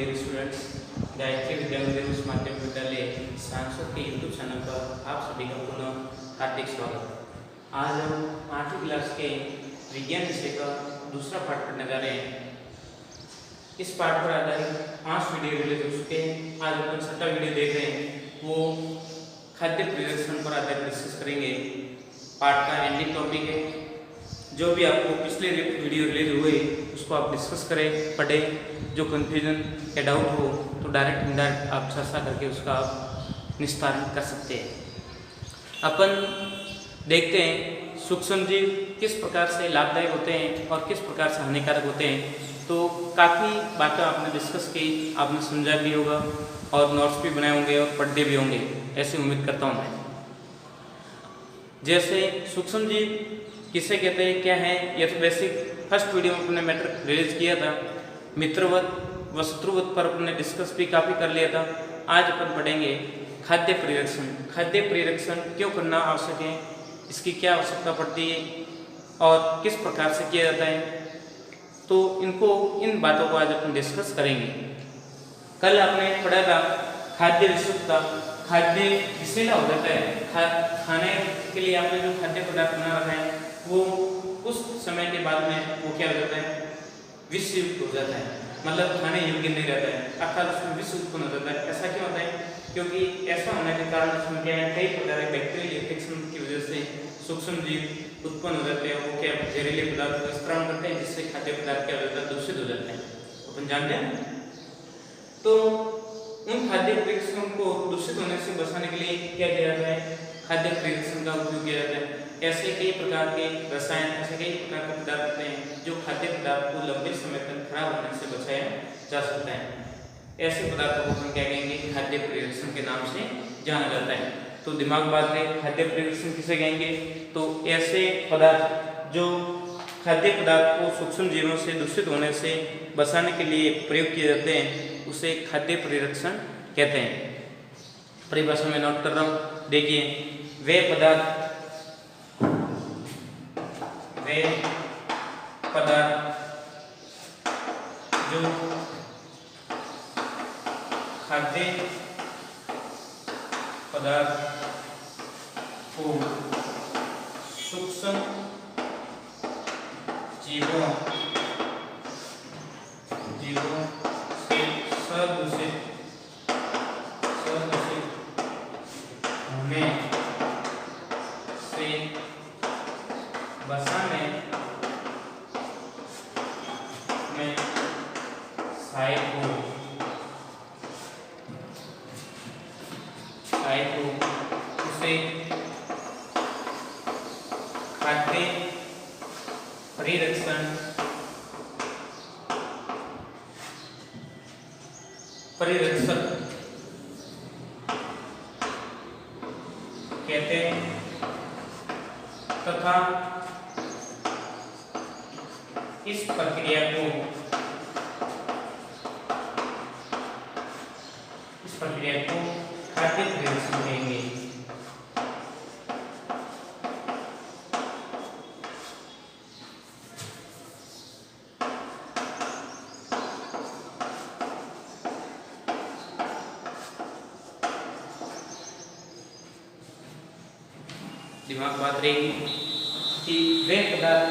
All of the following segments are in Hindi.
डियर स्टूडेंट्स, गायत्री विद्यालय उच्च माध्यमिक विद्यालय सांसद के यूट्यूब चैनल पर आप सभी का पुनः हार्दिक स्वागत। आज हम 8वीं क्लास के विज्ञान विषय का दूसरा पाठ पढ़ने जा रहे हैं। इस पाठ पर आधारित 5 वीडियो रिलीज हो चुके हैं। आज अपन 6वां वीडियो देख रहे हैं, वो खाद्य परिरक्षण पर आधारित डिस्कस करेंगे। पाठ का एंडिंग टॉपिक है। जो भी आपको पिछले वीडियो रिलीज हुए उसको आप डिस्कस करें, पढ़ें। जो कंफ्यूजन या डाउट हो तो डायरेक्ट इनडायरेक्ट आप चर्चा करके उसका आप निस्तारण कर सकते हैं। अपन देखते हैं सूक्ष्म जीव किस प्रकार से लाभदायक होते हैं और किस प्रकार से हानिकारक होते हैं। तो काफ़ी बातें आपने डिस्कस की, आपने समझा भी होगा और नोट्स भी बनाए होंगे और पढ़ते भी होंगे, ऐसी उम्मीद करता हूँ मैं। जैसे सूक्ष्म जीव किसे कहते हैं, क्या है, यह तो बेसिक फर्स्ट वीडियो में अपने मैटर रिलीज किया था। मित्रवत व शत्रुवत पर अपने डिस्कस भी काफ़ी कर लिया था। आज अपन पढ़ेंगे खाद्य परिरक्षण। खाद्य परिरक्षण क्यों करना आवश्यक है, इसकी क्या आवश्यकता पड़ती है और किस प्रकार से किया जाता है, तो इन बातों को आज अपन डिस्कस करेंगे। कल आपने पढ़ा था खाद्य विशुद्धता। खाद्य विषैला हो जाता है, खाने के लिए आपने जो खाद्य पदार्थ बना रखा है वो उस समय के बाद में वो क्या हो जाता है, विषयुक्त हो जाता है, मतलब खाने योग्य नहीं रहता है, अर्थात उसमें विष उत्पन्न हो जाता है। ऐसा क्यों होता है, क्योंकि ऐसा होने के कारण उसमें क्या है, कई प्रकार के बैक्टीरियल इन्फेक्शन की वजह से सूक्ष्म जीव उत्पन्न हो जाते हैं। वो क्या जहरीले पदार्थ का स्त्राव करते हैं, जिससे खाद्य पदार्थ क्या हो जाता है, दूषित हो जाते हैं। अपन जानते हैं। तो उन खाद्य परिरक्षण को दूषित होने से बचाने के लिए क्या किया जाता है, खाद्य परिरक्षण का उपयोग किया जाता है। ऐसे कई प्रकार के रसायन, ऐसे कई प्रकार के पदार्थ होते हैं जो खाद्य पदार्थ को लंबे समय तक खराब होने से बचाया जा सकता है। ऐसे पदार्थों को हम क्या कहेंगे, खाद्य परिरक्षण के नाम से जाना जाता है। तो दिमाग बात है, खाद्य परिरक्षण किसे कहेंगे, तो ऐसे पदार्थ जो खाद्य पदार्थ को सूक्ष्म जीवों से दूषित होने से बचाने के लिए प्रयोग किए जाते हैं, उसे खाद्य परिरक्षण कहते हैं। परिभाषा में नोट कर रहा हूँ, देखिए, वे पदार्थ जो खाद्य पदार्थ को सूक्ष्म जीवों से सदूषित होने से बचाने में सहायक हो, उसे खाद्य परिरक्षण कहते हैं तथा इस प्रक्रिया को खाद्य परिरक्षण कहेंगे। दिमाग बात रहेगी कि वे पदार्थ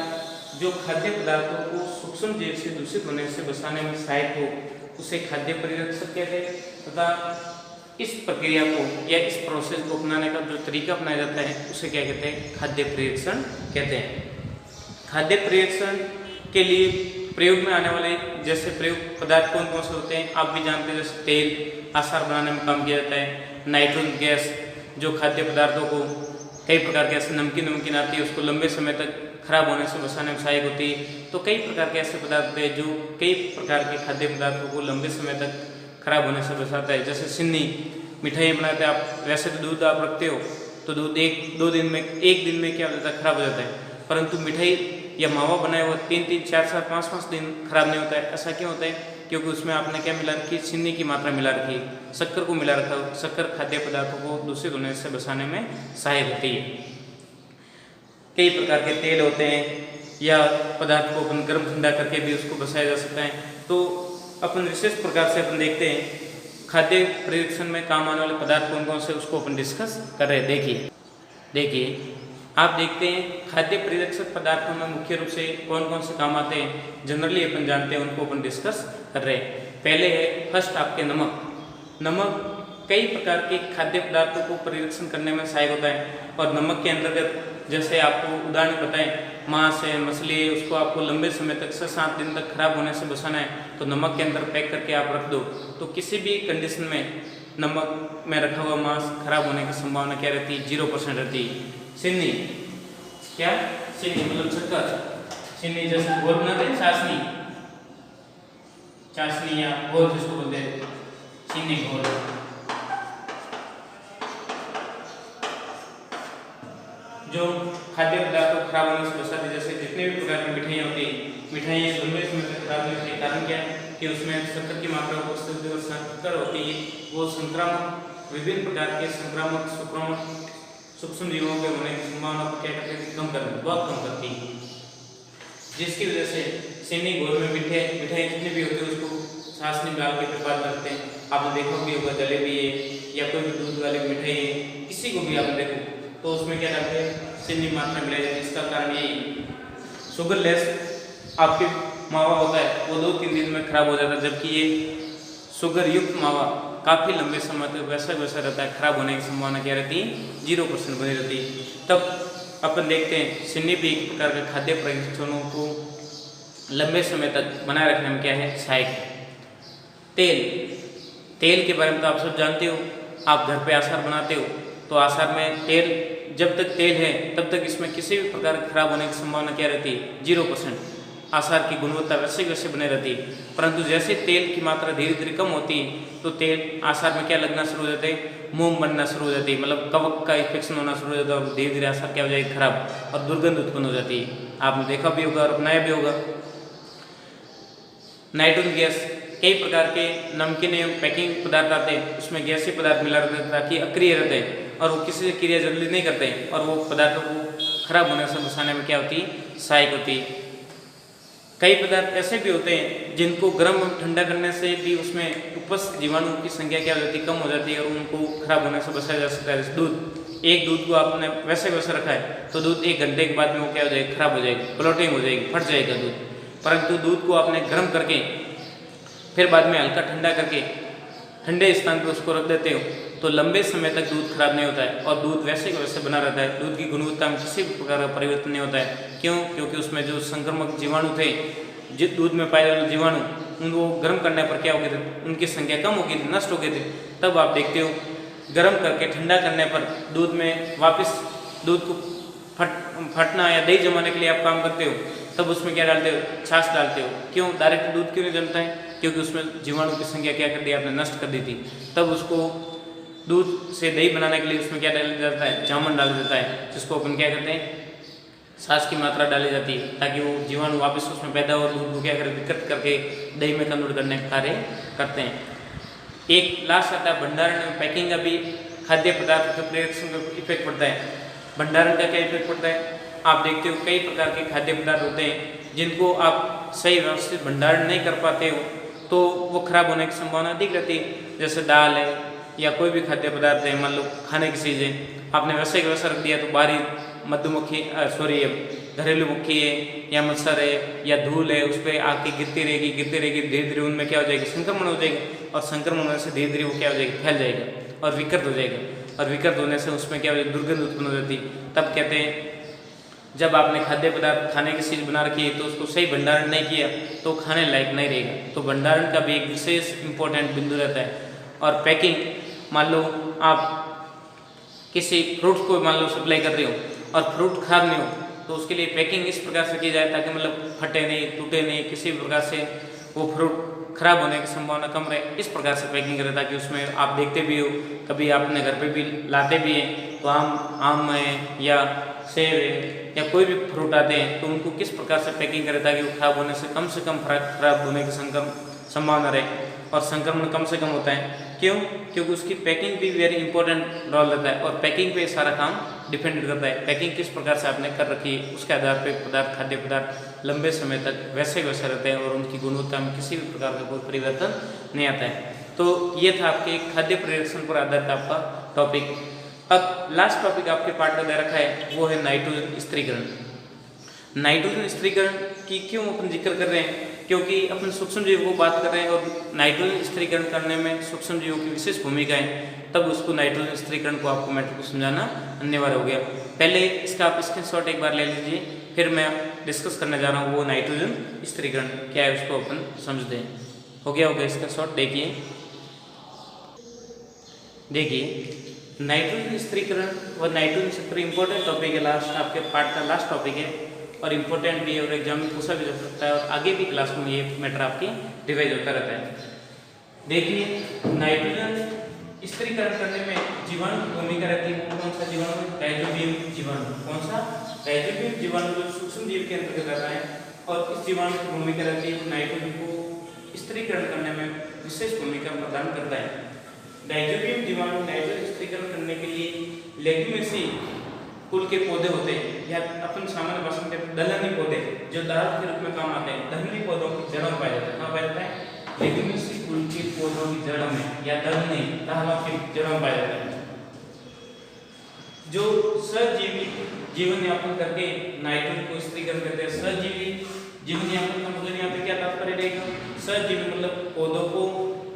जो खाद्य पदार्थों को सूक्ष्म जीव से दूषित होने से बचाने में सहायक हो, उसे खाद्य परिरक्षक कहते हैं। तथा इस प्रक्रिया को या इस प्रोसेस को अपनाने का जो तरीका अपनाया जाता है उसे क्या कहते हैं, खाद्य परिरक्षण कहते हैं। खाद्य परिरक्षण के लिए प्रयोग में आने वाले जैसे प्रयोग पदार्थ कौन कौन से होते हैं आप भी जानते हैं। जैसे तेल आसार बनाने में काम किया जाता है, नाइट्रोजन गैस जो खाद्य पदार्थों को कई प्रकार के ऐसे नमकीन आती है उसको लंबे समय तक खराब होने से बचाने में सहायक होती है। तो कई प्रकार के ऐसे पदार्थ होते हैं जो कई प्रकार के खाद्य पदार्थों को लंबे समय तक खराब होने से बचाता है। जैसे सिन्नी मिठाई बनाते हैं आप, वैसे तो दूध आप रखते हो तो दूध एक दिन में क्या हो जाता है, खराब हो जाता है। परंतु मिठाई या मावा बनाया हुआ 3-3, 4-4, 5-5 दिन खराब नहीं होता है। ऐसा क्यों होता है, क्योंकि उसमें आपने क्या मिला रखी, चीनी की मात्रा मिला रखी, शक्कर को मिला रखा। शक्कर खाद्य पदार्थों को दूषित होने से बचाने में सहायक होती है। कई प्रकार के तेल होते हैं या पदार्थ को अपन गर्म ठंडा करके भी उसको बचाया जा सकता है। तो अपन विशेष प्रकार से अपन देखते हैं खाद्य परिरक्षण में काम आने वाले पदार्थ कौन कौन से, उसको अपन डिस्कस कर रहे हैं। देखिए आप देखते हैं खाद्य परिरक्षक पदार्थों में मुख्य रूप से कौन कौन से काम आते हैं, जनरली अपन जानते हैं, उनको अपन डिस्कस कर रहे हैं। पहले है फर्स्ट आपके नमक कई प्रकार के खाद्य पदार्थों को परिरक्षण करने में सहायक होता है। और नमक के अंतर्गत जैसे आपको उदाहरण बताएं, मांस है, मछली है, उसको आपको लंबे समय तक 6-7 दिन तक खराब होने से बचाना है तो नमक के अंदर पैक करके आप रख दो, तो किसी भी कंडीशन में नमक में रखा हुआ मांस खराब होने की संभावना क्या रहती है, 0% रहती है। चीनी मतलब शक्कर, चीनी जैसे घोल बनाते हैं, चाशनी या घोल जिसको बोलते हैं, चीनी घोल। जो खाद्य पदार्थ को खराब होने से बचाती है, जैसे जितने भी प्रकार की मिठाइयाँ होती हैं, मिठाइयाँ लंबे समय तक खराब नहीं होती। कारण क्या है कि उसमें शक्कर की मात्रा को शक्कर होती है, वो संक्रामक विभिन्न प्रकार के संक्रामक सूक्ष्म जीवों के होने की संभावना को क्या करती है, बहुत कम करती है। जिसकी वजह से चीनी घोल में मिठाई जितनी भी होती है उसको छाछ में डाल के फिर बाद रखते हैं। आपने देखा भी होगा, जलेबी है या कोई भी दूध वाली मिठाई है, किसी को भी आप देखो तो उसमें क्या डालते हैं, चीनी मात्रा मिलाई जाती है। इसका कारण यही शुगरलेस आपके मावा होता है वो 2-3 दिन में खराब हो जाता है, जबकि ये शुगर युक्त मावा काफ़ी लंबे समय तक वैसा रहता है, खराब होने की संभावना क्या रहती है, 0% बनी रहती है। तब अपन देखते हैं चीनी भी एक प्रकार के खाद्य परिरक्षणों को लंबे समय तक बनाए रखने में क्या है, सहायक है। तेल के बारे में तो आप सब जानते हो, आप घर पे आचार बनाते हो तो आचार में तेल, जब तक तेल है तब तक इसमें किसी भी प्रकार खराब होने की संभावना क्या रहती है, 0%। आचार की गुणवत्ता वैसे बने रहती है। परंतु जैसे तेल की मात्रा धीरे धीरे कम होती है तो तेल आचार में क्या लगना शुरू हो जाते हैं, मोम बनना शुरू हो जाती है, मतलब कवक का इन्फेक्शन होना शुरू हो जाता है और धीरे धीरे आचार क्या हो जाएगी, खराब और दुर्गंध उत्पन्न हो जाती है। आपने देखा भी होगा और अपनाया भी होगा। नाइट्रोजन गैस, कई प्रकार के नमकीन एवं पैकिंग पदार्थ आते हैं, उसमें गैसीय पदार्थ मिला रहता है ताकि अक्रिय रहते हैं और वो किसी से क्रिया जल्दी नहीं करते हैं और वो पदार्थों को खराब होने से बचाने में क्या होती है, सहायक होती है। कई पदार्थ ऐसे भी होते हैं जिनको गर्म और ठंडा करने से भी उसमें उपस्थित जीवाणुओं की संख्या क्या हो जाती है, कम हो जाती है और उनको खराब होने से बचाया जा सकता है। दूध को आपने वैसे रखा है तो दूध 1 घंटे के बाद में वो क्या हो जाएगा, खराब हो जाएगी, ब्लोटिंग हो जाएगी, फट जाएगा दूध। परंतु दूध को आपने गर्म करके फिर बाद में हल्का ठंडा करके ठंडे स्थान पर उसको रख देते हो तो लंबे समय तक दूध खराब नहीं होता है और दूध वैसे बना रहता है। दूध की गुणवत्ता में किसी भी प्रकार का परिवर्तन नहीं होता है। क्यों? क्योंकि उसमें जो संक्रामक जीवाणु थे, जिस दूध में पाए जाने जीवाणु, उनको गर्म करने पर क्या हो गए थे, उनकी संख्या कम हो गई थी, नष्ट हो गए थे। तब आप देखते हो गर्म करके ठंडा करने पर दूध में वापस दूध को फटना या दही जमाने के लिए आप काम करते हो, तब उसमें क्या डालते हो, छाछ डालते हो। क्यों? डायरेक्ट दूध क्यों नहीं जमता है? क्योंकि उसमें जीवाणु की संख्या क्या कर दी, आपने नष्ट कर दी थी। तब उसको दूध से दही बनाने के लिए उसमें क्या डाला जाता है, जामुन डाल देता है, जिसको अपन क्या करते हैं, छाछ की मात्रा डाली जाती है ताकि वो जीवाणु वापस उसमें पैदा हो और दूध को क्या करे, विकृत करके दही में कन्वर्ट करने का कार्य करते हैं। एक लास्ट आता है भंडारण में पैकिंग का भी खाद्य पदार्थ के परिरक्षण का इफेक्ट पड़ता है। भंडारण का क्या इफेक्ट पड़ता है? आप देखते हो कई प्रकार के खाद्य पदार्थ होते हैं जिनको आप सही व्यवस्थित भंडारण नहीं कर पाते हो तो वो खराब होने की संभावना अधिक रहती है। जैसे दाल है या कोई भी खाद्य पदार्थ है, मान लो खाने की चीज़ है, आपने वैसे रख दिया तो बाहरी मधुमक्खी घरेलू मक्खी है या मच्छर है या धूल है, उस पर आके गिरती रहेगी, धीरे धीरे उनमें क्या हो जाएगी, संक्रमण हो जाएगा और संक्रमण होने से धीरे धीरे वो क्या हो जाएगी, फैल जाएगा और विकृत हो जाएगा और विकृत होने से उसमें क्या हो जाएगी, दुर्गंध उत्पन्न हो जाती है। तब कहते हैं जब आपने खाद्य पदार्थ खाने की चीज़ बना रखी है तो उसको सही भंडारण नहीं किया तो खाने लायक नहीं रहेगा। तो भंडारण का भी एक विशेष इंपॉर्टेंट बिंदु रहता है। और पैकिंग, मान लो आप किसी फ्रूट को मान लो सप्लाई कर रहे हो और फ्रूट खराब नहीं हो तो उसके लिए पैकिंग इस प्रकार से की जाए ताकि मतलब फटे नहीं, टूटे नहीं, किसी भी प्रकार से वो फ्रूट खराब होने की संभावना कम रहे। इस प्रकार से पैकिंग करें ताकि उसमें आप देखते भी हो, कभी आपने घर पे भी लाते भी हैं तो आम है या सेब है या कोई भी फ्रूट आते हैं तो उनको किस प्रकार से पैकिंग करें ताकि वो खराब होने से कम खराब होने की संभावना रहे और संक्रमण कम से कम होता है। क्यों? क्योंकि उसकी पैकिंग भी वेरी इंपॉर्टेंट रोल रहता है और पैकिंग पे सारा काम डिपेंड करता है। पैकिंग किस प्रकार से आपने कर रखी है उसके आधार पर पदार्थ, खाद्य पदार्थ लंबे समय तक वैसे वैसे रहते हैं और उनकी गुणवत्ता में किसी भी प्रकार का कोई परिवर्तन नहीं आता है। तो ये था आपके खाद्य परिरक्षण पर आधारित आपका टॉपिक। अब लास्ट टॉपिक आपके पार्ट में दे रखा है वो है नाइट्रोजन स्थिरीकरण। नाइट्रोजन स्थिरीकरण की क्यों अपन जिक्र कर रहे हैं, क्योंकि अपन सूक्ष्म जीवों को बात कर रहे हैं और नाइट्रोजन स्थिरीकरण करने में सूक्ष्म जीवों की विशेष भूमिका है, तब उसको नाइट्रोजन स्थिरीकरण को आपको मैटर को समझाना अनिवार्य हो गया। पहले इसका आप स्क्रीनशॉट एक बार ले लीजिए, फिर मैं डिस्कस करने जा रहा हूँ वो नाइट्रोजन स्थिरीकरण क्या है उसको अपन समझते हैं। हो गया स्क्रीनशॉट देखिए नाइट्रोजन स्थिरीकरण व नाइट्रोजन सक्रिय इंपॉर्टेंट टॉपिक है, लास्ट आपके पार्ट का लास्ट टॉपिक है और इम्पोर्टेंट भी है और एग्जाम में पूछा भी जा सकता है और आगे भी क्लास में ये मैटर आपके रिवाइज होता रहता है। देखिए नाइट्रोजन स्थिरीकरण करने में जीवाणु की भूमिका रहती है। कौन सा जीवाणु? राइजोबियम जीवाणु। कौन सा? राइजोबियम जीवाणु जो सूक्ष्म जीव के अंतर्गत आता है और इस जीवाणु की भूमिका रहती है नाइट्रोजन को स्थिरीकरण करने में विशेष भूमिका प्रदान करता है। राइजोबियम जीवाणु नाइट्रोजन स्थिरीकरण करने के लिए लेग्यूमेसी कुल के पौधे होते हैं या अपन सामान्य भाषा में दलहनी पौधे जो दाल के रूप में काम आते हैं, दलहनी पौधों की जड़ों में पाया जाता है। कहाँ पाया जाता है? लेग्यूमेसी कुल के पौधों की जड़ों में या दलहनी दालों की जड़ों में पाया जाता है। जो सजीवी जीवन यापन करके नाइट्रोजन को स्थिरीकरण करते हैं। सजीवी जीवन यापन का मतलब यहाँ पे क्या तात्पर्य रहेगा? सजीवी मतलब पौधों को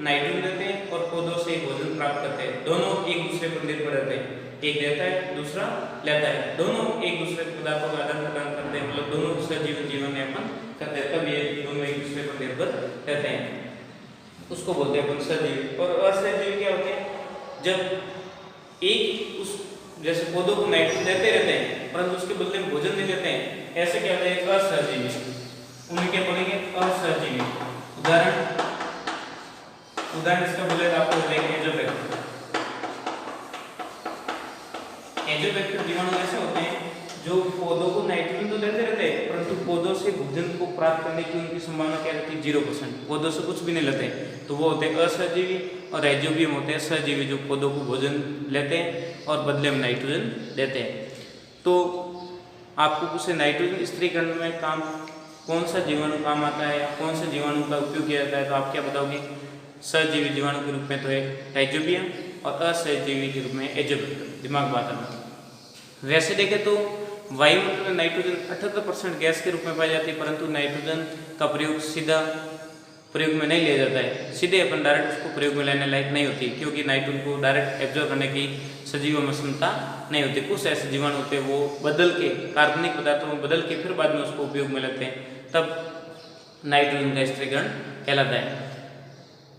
नाइट्रोजन देते हैं और पौधों से भोजन प्राप्त करते हैं। दोनों एक दूसरे पर निर्भर रहते हैं, एक देता है दूसरा लेता है, दोनों एक दूसरे पदार्थों का आदान प्रदान करते हैं, मतलब दोनों सजीव जीवन यापन करते हैं, तब ये दोनों एक दूसरे पर निर्भर रहते हैं, उसको बोलते हैं अपन सजीव। और असजीव क्या होते हैं? जब एक उस जैसे पौधों को नाइट्रोजन देते रहते हैं परंतु उसके बदले में भोजन नहीं देते हैं, ऐसे क्या होता है? असहजीवी। उन्हें क्या बोलेंगे? असहजीवी। उदाहरण इसका बोले तो आपको बोलेंगे एजोबैक्टर। एजोबैक्टर जीवाणु ऐसे होते हैं जो पौधों को नाइट्रोजन तो देते रहते हैं परंतु पौधों से भोजन को प्राप्त करने की उनकी संभावना क्या रहती है? 0%। पौधों से कुछ भी नहीं लेते, तो वो होते हैं असहजीवी। और राइजोबियम होते हैं सहजीवी जो पौधों को भोजन लेते हैं और बदले में नाइट्रोजन देते हैं। तो आपको कुछ नाइट्रोजन स्थिरीकरण में काम कौन सा जीवाणु काम आता है या कौन से जीवाणु का उपयोग किया जाता है, तो आप क्या बताओगे? सहजीवी जीवाणु के रूप में तो है राइजोबियम और असहजीवी के रूप में एजोबैक्टर। दिमाग बात है। वैसे देखें तो वायुमंडल में नाइट्रोजन 78% गैस के रूप में पाई जाती है परंतु नाइट्रोजन का प्रयोग सीधा प्रयोग में नहीं लिया जाता है। सीधे अपन डायरेक्ट उसको प्रयोग में लेने लायक नहीं होती क्योंकि नाइट्रोजन को डायरेक्ट एब्जॉर्ब करने की सजीवों में क्षमता नहीं होती। कुछ ऐसे जीवाणु होते हैं वो बदल के कार्बनिक पदार्थों में बदल के फिर बाद में उसको उपयोग में लेते हैं, तब नाइट्रोजन का स्थिरीकरण कहलाता है।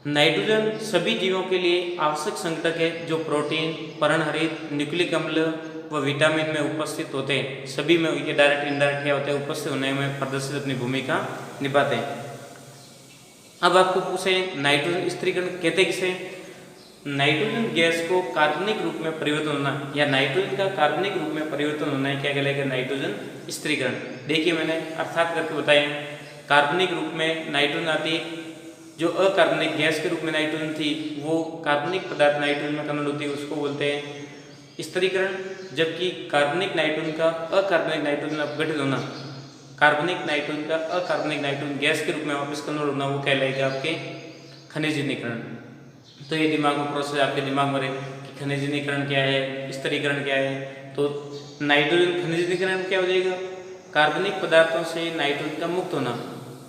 नाइट्रोजन सभी जीवों के लिए आवश्यक संघटक है जो प्रोटीन, पर्णहरित, न्यूक्लिक अम्ल व विटामिन में उपस्थित होते हैं। सभी में ये डायरेक्ट इनडायरेक्ट क्या होते हैं? उपस्थित होने में प्रदर्शित अपनी भूमिका निभाते हैं। अब आपको पूछे नाइट्रोजन स्थिरीकरण कहते किसे? नाइट्रोजन गैस को कार्बनिक रूप में परिवर्तन होना या नाइट्रोजन का कार्बनिक रूप में परिवर्तन होना है क्या कहलाएगा? नाइट्रोजन स्थिरीकरण। देखिए मैंने अर्थात करके बताया, कार्बनिक रूप में नाइट्रोजन आती है, जो अकार्बनिक गैस के रूप में नाइट्रोजन थी वो कार्बनिक पदार्थ नाइट्रोजन में कन्वर्ट होती है, उसको बोलते हैं स्थिरीकरण। जबकि कार्बनिक नाइट्रोजन का अकार्बनिक नाइट्रोजन अपघटित होना, कार्बनिक नाइट्रोजन का अकार्बनिक नाइट्रोजन गैस के रूप में वापस कन्वर्ट होना, वो कहलाएगा आपके खनिजीकरण। तो ये दिमाग में प्रोसेस आपके दिमाग में रहे कि खनिजीकरण क्या है, स्थिरीकरण क्या है। तो नाइट्रोजन खनिजीकरण क्या हो जाएगा? कार्बनिक पदार्थों से नाइट्रोजन का मुक्त होना,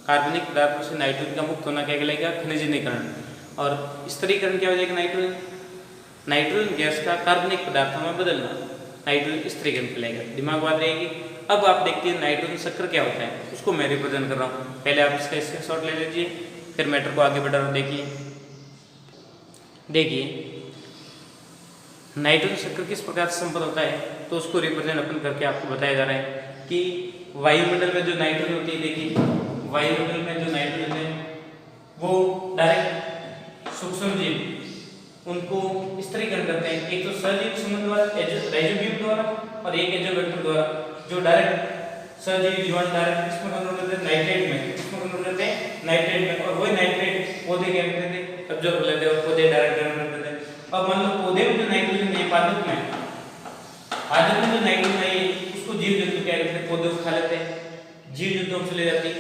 कार्बनिक पदार्थों से नाइट्रोजन का मुक्त होना क्या कहलाएगा? खनिजीकरण। और स्थिरीकरण क्या हो जाएगा? नाइट्रोजन गैस का कार्बनिक पदार्थों में बदलना, नाइट्रोजन स्थिरीकरण कहलाएगा। दिमाग बात रहेगी। अब आप देखते हैं नाइट्रोजन चक्र क्या होता है, उसको मैं रिप्रेजेंट कर रहा हूँ। पहले आप इसका स्क्रीनशॉट ले लीजिए, फिर मैटर को आगे बढ़ा रहा हूँ। देखिए नाइट्रोजन चक्र किस प्रकार से संपन्न होता है, तो उसको रिप्रेजेंट अपन करके आपको बताया जा रहा है कि वायुमंडल में जो नाइट्रोजन होती है, देखिए वायुमंडल में जो नाइट्रोजन है वो डायरेक्ट सूक्ष्म जीव उनको स्थिरीकरण करते हैं। एक तो सहजीवी समूह द्वारा, राइजोबियम द्वारा, और एक एजोबैक्टर द्वारा, जो डायरेक्ट सहजीवी जीवाणु डायरेक्ट किसमें कन्वर्ट करते हैं? नाइट्रेट में। किसमें कन्वर्ट करते हैं? नाइट्रेट में। और वही नाइट्रेट पौधे क्या करते थे? एब्जॉर्ब कर लेते हैं और पौधे डायरेक्ट कन्वर्ट करते हैं। अब मान लो पौधे में जो नाइट्रोजन है पादप में, आदत में जो नाइट्रोजन है उसको जीव जंतु क्या करते हैं, पौधे खा लेते हैं, जीव जंतुओं से ले जाती है।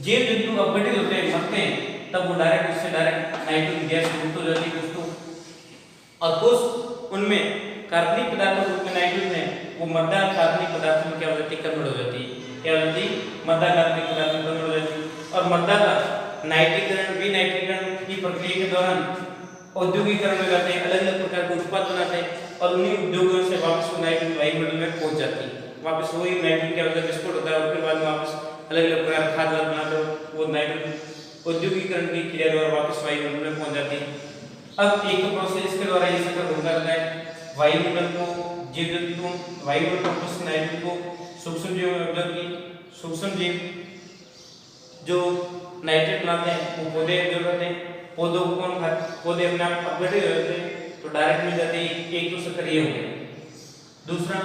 जीव जंतु अपघटित होते हैं, मरते हैं, तब वो डायरेक्ट उससे डायरेक्ट नाइट्रोजन गैस मुक्त हो जाती है कुछ और कुछ उनमें कार्बनिक पदार्थों के रूप में नाइट्रोजन है वो मृदा कार्बनिक पदार्थों में क्या हो जाती है, कन्वर्ट हो जाती है। क्या हो जाती है, मृदा कार्बनिक पदार्थ में कन्वर्ट हो जाती है। और मृदा का नाइट्रीकरण विनाइट्रीकरण की प्रक्रिया के दौरान औद्योगिकरण में जाते हैं, अलग अलग प्रकार के उत्पाद बनाते हैं और उन्हीं उद्योगों से वापस नाइट्रोजन वायुमंडल में पहुंच जाती है। वापस वही नाइट्रोजन क्या होता है, विस्फोट होता है और फिर बाद में वापस अलग अलग प्रकार के खाद्य पदार्थ बनाते हैं, वो नाइट्रोजन औद्योगिकरण की क्रिया द्वारा वापस वायुमंडल में पहुंच जाती है। अब एक प्रोसेस के द्वारा ये चक्र घूमता रहता है, वायुमंडल को जीव जंतु वायुमंडल को उपस्थित नाइट्रोजन को सूक्ष्म जीवों में अब्जॉर्ब की, सूक्ष्म जीव जो नाइट्रेट बनाते हैं वो पौधे अब्जॉर्ब करते हैं, पौधों को कौन खाते, पौधे अपने आप अपघटित हो जाते हैं तो डायरेक्ट मिल जाते हैं, एक दूसरे का ये हो गया। दूसरा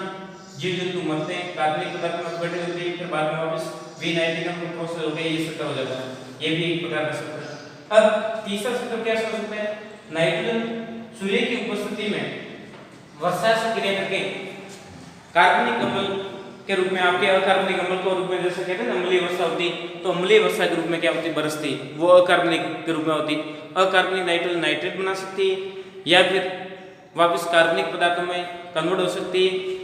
जीव जंतु मरते हैं, कार्बनिक पदार्थ में अपघटित होते हैं, फिर बाद में वापस विनाइट्रीकरण प्रोसेस हो गया, ये चक्र हो जाता है, ये भी एक प्रकार का चक्र है। अब तीसरा चक्र क्या हो सकता है, नाइट्रोजन सूर्य की उपस्थिति में वर्षा से क्रिया करके कार्बनिक अम्ल के रूप में आपके अकार्बनिक अम्ल के रूप में जैसे कहते हैं अम्लीय वर्षा होती, तो अम्लीय वर्षा के रूप में क्या होती, बरसती, वो अकार्बनिक के रूप में होती। अकार्बनिक नाइट्रोजन नाइट्रेट बना सकती है या फिर वापस कार्बनिक पदार्थों में कन्वर्ट हो सकती है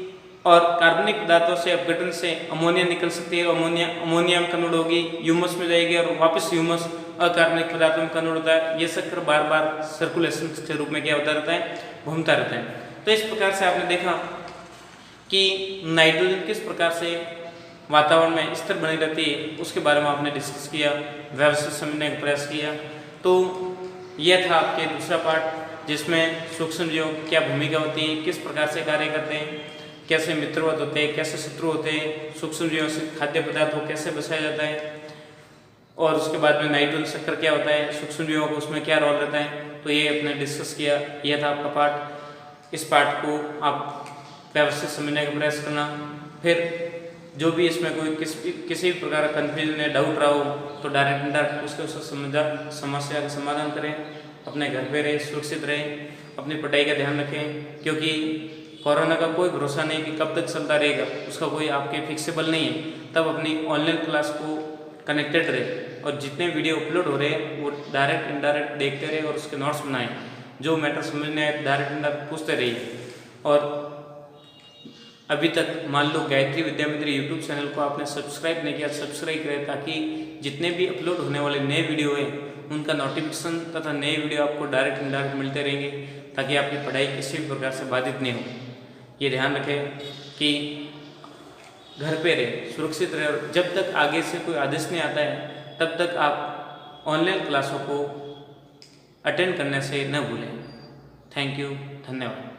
और कार्बनिक पदार्थों से अपघटन से अमोनिया निकल सकती है, अमोनिया में कन्वर्ट होगी, ह्यूमस में जाएगी और वापस ह्यूमस अकार्बनिक पदार्थों में कन्वर्ट होता है। ये चक्र बार बार सर्कुलेशन के रूप में क्या होता रहता है, घूमता रहता है। तो इस प्रकार से आपने देखा कि नाइट्रोजन किस प्रकार से वातावरण में स्थिर बनी रहती है, उसके बारे में आपने डिस्कस किया, व्यवस्थित समझने का प्रयास किया। तो यह था आपके दूसरा पार्ट जिसमें सूक्ष्म जीवों की क्या भूमिका होती है, किस प्रकार से कार्य करते हैं, कैसे मित्रवत होते हैं, कैसे शत्रु होते हैं, सूक्ष्म जीवों से खाद्य पदार्थ को कैसे बचाया जाता है और उसके बाद में नाइट्रोजन चक्र क्या होता है, सूक्ष्म जीवों को उसमें क्या रोल रहता है। तो ये आपने डिस्कस किया, यह था आपका पार्ट। इस पार्ट को आप व्यवस्थित समझने का प्रयास करना, फिर जो भी इसमें कोई किसी भी प्रकार का कन्फ्यूजन या डाउट रहा हो तो डायरेक्ट इनडायरेक्ट उसके समस्या का समाधान करें, अपने घर पे रहें, सुरक्षित रहें, अपनी पढ़ाई का ध्यान रखें, क्योंकि कोरोना का कोई भरोसा नहीं कि कब तक चलता रहेगा, उसका कोई आपके फिक्सेबल नहीं है। तब अपनी ऑनलाइन क्लास को कनेक्टेड रहे और जितने वीडियो अपलोड हो रहे हैं वो डायरेक्ट इनडायरेक्ट देखते रहे और उसके नोट्स बनाएं, जो मैटर समझने आए डायरेक्ट इनडायरेक्ट पूछते रहिए। और अभी तक मान लो गायत्री विद्या मित्र यूट्यूब चैनल को आपने सब्सक्राइब नहीं किया, सब्सक्राइब करें ताकि जितने भी अपलोड होने वाले नए वीडियो हैं उनका नोटिफिकेशन तथा नए वीडियो आपको डायरेक्ट इनडायरेक्ट मिलते रहेंगे, ताकि आपकी पढ़ाई किसी भी प्रकार से बाधित नहीं हो। ये ध्यान रखें कि घर पे रहे, सुरक्षित रहे और जब तक आगे से कोई आदेश नहीं आता है तब तक आप ऑनलाइन क्लासों को अटेंड करने से न भूलें। थैंक यू, धन्यवाद।